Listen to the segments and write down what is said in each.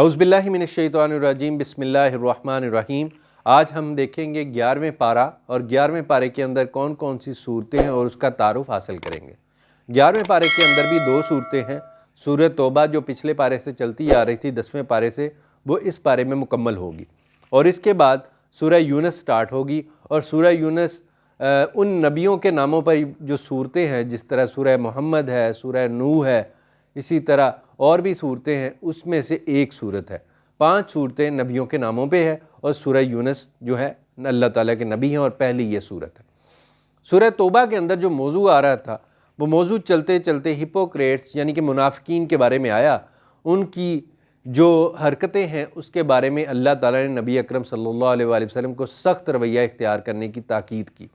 اعوذ باللہ من الشیطان الرجیم، بسم اللہ الرحمن الرحیم۔ آج ہم دیکھیں گے 11ویں پارہ، اور 11ویں پارے کے اندر کون کون سی صورتیں ہیں اور اس کا تعارف حاصل کریں گے۔ 11ویں پارے کے اندر بھی دو صورتیں ہیں۔ سورہ توبہ جو پچھلے پارے سے چلتی آ رہی تھی 10ویں پارے سے، وہ اس پارے میں مکمل ہوگی، اور اس کے بعد سورہ یونس سٹارٹ ہوگی، اور سورہ یونس ان نبیوں کے ناموں پر جو صورتیں ہیں، جس طرح سورہ محمد ہے، سورہ نوح ہے، اسی طرح اور بھی صورتیں ہیں، اس میں سے ایک صورت ہے۔ 5 صورتیں نبیوں کے ناموں پہ ہے، اور سورہ یونس جو ہے اللہ تعالیٰ کے نبی ہیں، اور پہلی یہ صورت ہے۔ سورہ توبہ کے اندر جو موضوع آ رہا تھا، وہ موضوع چلتے چلتے ہپوکریٹس یعنی کہ منافقین کے بارے میں آیا۔ ان کی جو حرکتیں ہیں اس کے بارے میں اللہ تعالیٰ نے نبی اکرم صلی اللہ علیہ وآلہ وسلم کو سخت رویہ اختیار کرنے کی تاکید کی۔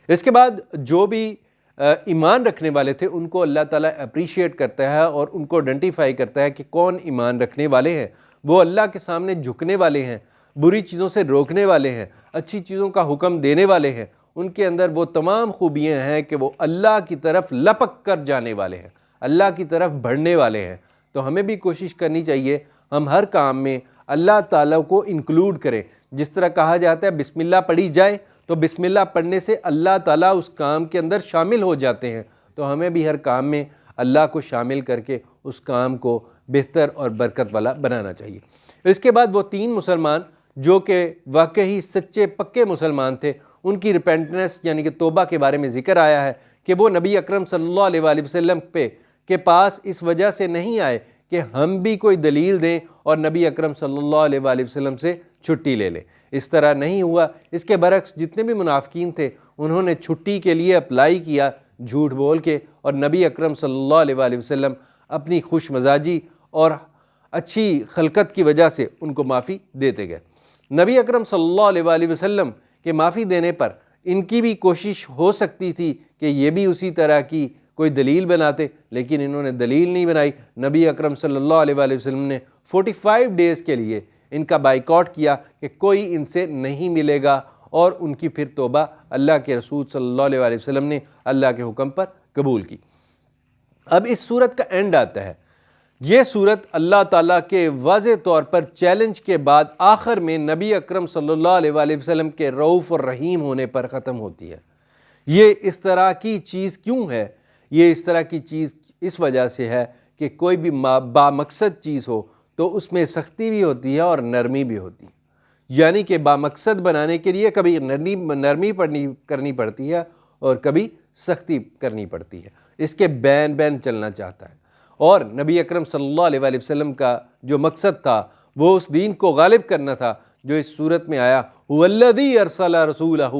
اس کے بعد جو بھی ایمان رکھنے والے تھے ان کو اللہ تعالیٰ اپریشیٹ کرتا ہے، اور ان کو آئیڈینٹیفائی کرتا ہے کہ کون ایمان رکھنے والے ہیں۔ وہ اللہ کے سامنے جھکنے والے ہیں، بری چیزوں سے روکنے والے ہیں، اچھی چیزوں کا حکم دینے والے ہیں۔ ان کے اندر وہ تمام خوبیاں ہیں کہ وہ اللہ کی طرف لپک کر جانے والے ہیں، اللہ کی طرف بڑھنے والے ہیں۔ تو ہمیں بھی کوشش کرنی چاہیے ہم ہر کام میں اللہ تعالیٰ کو انکلوڈ کریں۔ جس طرح کہا جاتا ہے بسم اللہ پڑھی جائے، تو بسم اللہ پڑھنے سے اللہ تعالیٰ اس کام کے اندر شامل ہو جاتے ہیں۔ تو ہمیں بھی ہر کام میں اللہ کو شامل کر کے اس کام کو بہتر اور برکت والا بنانا چاہیے۔ اس کے بعد وہ 3 مسلمان جو کہ واقعی سچے پکے مسلمان تھے، ان کی ریپینٹنس یعنی کہ توبہ کے بارے میں ذکر آیا ہے کہ وہ نبی اکرم صلی اللہ علیہ وآلہ وسلم کے پاس اس وجہ سے نہیں آئے کہ ہم بھی کوئی دلیل دیں اور نبی اکرم صلی اللہ علیہ وآلہ وسلم سے چھٹی لے لیں۔ اس طرح نہیں ہوا۔ اس کے برعکس جتنے بھی منافقین تھے انہوں نے چھٹی کے لیے اپلائی کیا جھوٹ بول کے، اور نبی اکرم صلی اللہ علیہ وآلہ وسلم اپنی خوش مزاجی اور اچھی خلقت کی وجہ سے ان کو معافی دیتے گئے۔ نبی اکرم صلی اللہ علیہ وآلہ وسلم کے معافی دینے پر ان کی بھی کوشش ہو سکتی تھی کہ یہ بھی اسی طرح کی کوئی دلیل بناتے، لیکن انہوں نے دلیل نہیں بنائی۔ نبی اکرم صلی اللہ علیہ وآلہ وسلم نے 45 ڈیز کے لیے ان کا بائیکاٹ کیا کہ کوئی ان سے نہیں ملے گا، اور ان کی پھر توبہ اللہ کے رسول صلی اللہ علیہ وآلہ وسلم نے اللہ کے حکم پر قبول کی۔ اب اس صورت کا اینڈ آتا ہے۔ یہ صورت اللہ تعالیٰ کے واضح طور پر چیلنج کے بعد آخر میں نبی اکرم صلی اللہ علیہ وآلہ وسلم کے رؤوف اور رحیم ہونے پر ختم ہوتی ہے۔ یہ اس طرح کی چیز کیوں ہے؟ یہ اس طرح کی چیز اس وجہ سے ہے کہ کوئی بھی بامقصد چیز ہو تو اس میں سختی بھی ہوتی ہے اور نرمی بھی ہوتی ہے۔ یعنی کہ بامقصد بنانے کے لیے کبھی نرمی کرنی پڑتی ہے اور کبھی سختی کرنی پڑتی ہے۔ اس کے بین چلنا چاہتا ہے، اور نبی اکرم صلی اللہ علیہ وآلہ وسلم کا جو مقصد تھا وہ اس دین کو غالب کرنا تھا جو اس صورت میں آیا، هو الذی ارسل رسولہ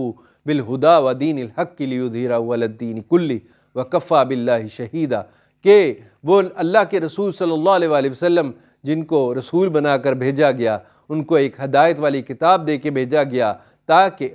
بالہدی ودین الحق لیظہرہ علی الدین کلہ وکفی باللہ شہیدا، کہ وہ اللہ کے رسول صلی اللہ علیہ وآلہ وسلم جن کو رسول بنا کر بھیجا گیا، ان کو ایک ہدایت والی کتاب دے کے بھیجا گیا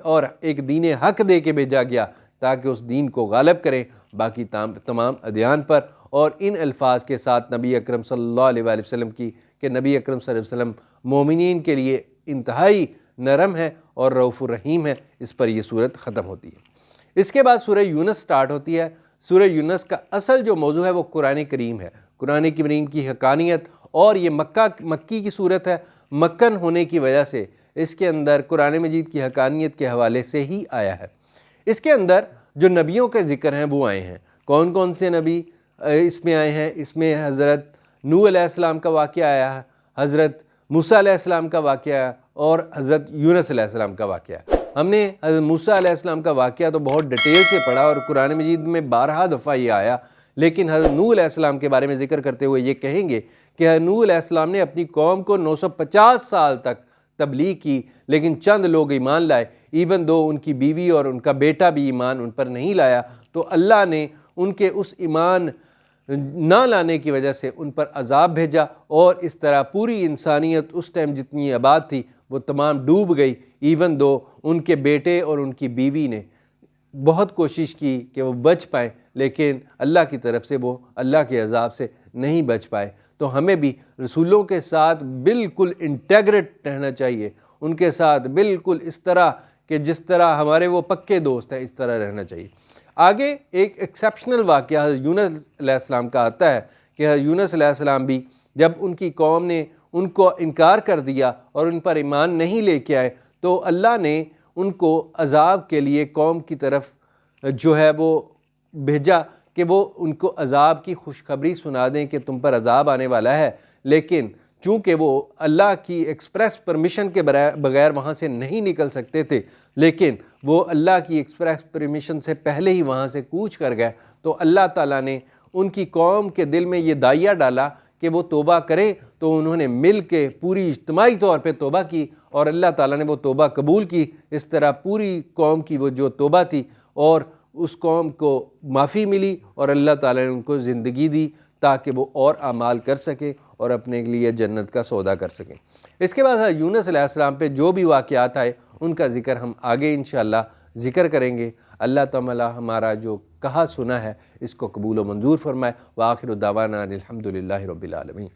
اور ایک دین حق دے کے بھیجا گیا تاکہ اس دین کو غالب کریں باقی تمام ادیان پر۔ اور ان الفاظ کے ساتھ نبی اکرم صلی اللہ علیہ وآلہ وسلم کی کہ نبی اکرم صلی اللہ علیہ وسلم مومنین کے لیے انتہائی نرم ہے اور رؤوف الرحیم ہے، اس پر یہ صورت ختم ہوتی ہے۔ اس کے بعد سورہ یونس سٹارٹ ہوتی ہے۔ سورہ یونس کا اصل جو موضوع ہے وہ قرآن کریم ہے، قرآن کریم کی حقانیت، اور یہ مکی کی صورت ہے۔ مکن ہونے کی وجہ سے اس کے اندر قرآن مجید کی حقانیت کے حوالے سے ہی آیا ہے۔ اس کے اندر جو نبیوں کے ذکر ہیں وہ آئے ہیں۔ کون کون سے نبی اس میں آئے ہیں؟ اس میں حضرت نوح علیہ السلام کا واقعہ آیا ہے، حضرت موسیٰ علیہ السلام کا واقعہ ہے، اور حضرت یونس علیہ السلام کا واقعہ ہے۔ ہم نے حضرت موسیٰ علیہ السلام کا واقعہ تو بہت ڈیٹیل سے پڑھا، اور قرآن مجید میں 12 دفعہ یہ آیا، لیکن حضرت نوح علیہ السلام کے بارے میں ذکر کرتے ہوئے یہ کہیں گے کہ حضرت نوح علیہ السلام نے اپنی قوم کو 950 سال تک تبلیغ کی، لیکن چند لوگ ایمان لائے، ایون دو ان کی بیوی اور ان کا بیٹا بھی ایمان ان پر نہیں لایا، تو اللہ نے ان کے اس ایمان نہ لانے کی وجہ سے ان پر عذاب بھیجا، اور اس طرح پوری انسانیت اس ٹائم جتنی آباد تھی وہ تمام ڈوب گئی، ایون دو ان کے بیٹے اور ان کی بیوی نے بہت کوشش کی کہ وہ بچ پائیں، لیکن اللہ کی طرف سے وہ اللہ کے عذاب سے نہیں بچ پائے۔ تو ہمیں بھی رسولوں کے ساتھ بالکل انٹیگریٹ رہنا چاہیے، ان کے ساتھ بالکل اس طرح کہ جس طرح ہمارے وہ پکے دوست ہیں اس طرح رہنا چاہیے۔ آگے ایک ایکسیپشنل واقعہ حضرت یونس علیہ السلام کا آتا ہے کہ حضرت یونس علیہ السلام بھی جب ان کی قوم نے ان کو انکار کر دیا اور ان پر ایمان نہیں لے کے آئے تو اللہ نے ان کو عذاب کے لیے قوم کی طرف جو ہے وہ بھیجا کہ وہ ان کو عذاب کی خوشخبری سنا دیں کہ تم پر عذاب آنے والا ہے، لیکن چونکہ وہ اللہ کی ایکسپریس پرمیشن کے بغیر وہاں سے نہیں نکل سکتے تھے، لیکن وہ اللہ کی ایکسپریس پرمیشن سے پہلے ہی وہاں سے کوچ کر گئے، تو اللہ تعالیٰ نے ان کی قوم کے دل میں یہ داعیہ ڈالا کہ وہ توبہ کریں، تو انہوں نے مل کے پوری اجتماعی طور پہ توبہ کی اور اللہ تعالیٰ نے وہ توبہ قبول کی۔ اس طرح پوری قوم کی وہ جو توبہ تھی اور اس قوم کو معافی ملی اور اللہ تعالیٰ نے ان کو زندگی دی تاکہ وہ اور اعمال کر سکیں اور اپنے لیے جنت کا سودا کر سکیں۔ اس کے بعد یونس علیہ السلام پہ جو بھی واقعات آئے ان کا ذکر ہم آگے انشاءاللہ ذکر کریں گے۔ اللہ تعالیٰ ہمارا جو کہا سنا ہے اس کو قبول و منظور فرمائے۔ وآخر دعوانا الحمدللہ رب العالمین۔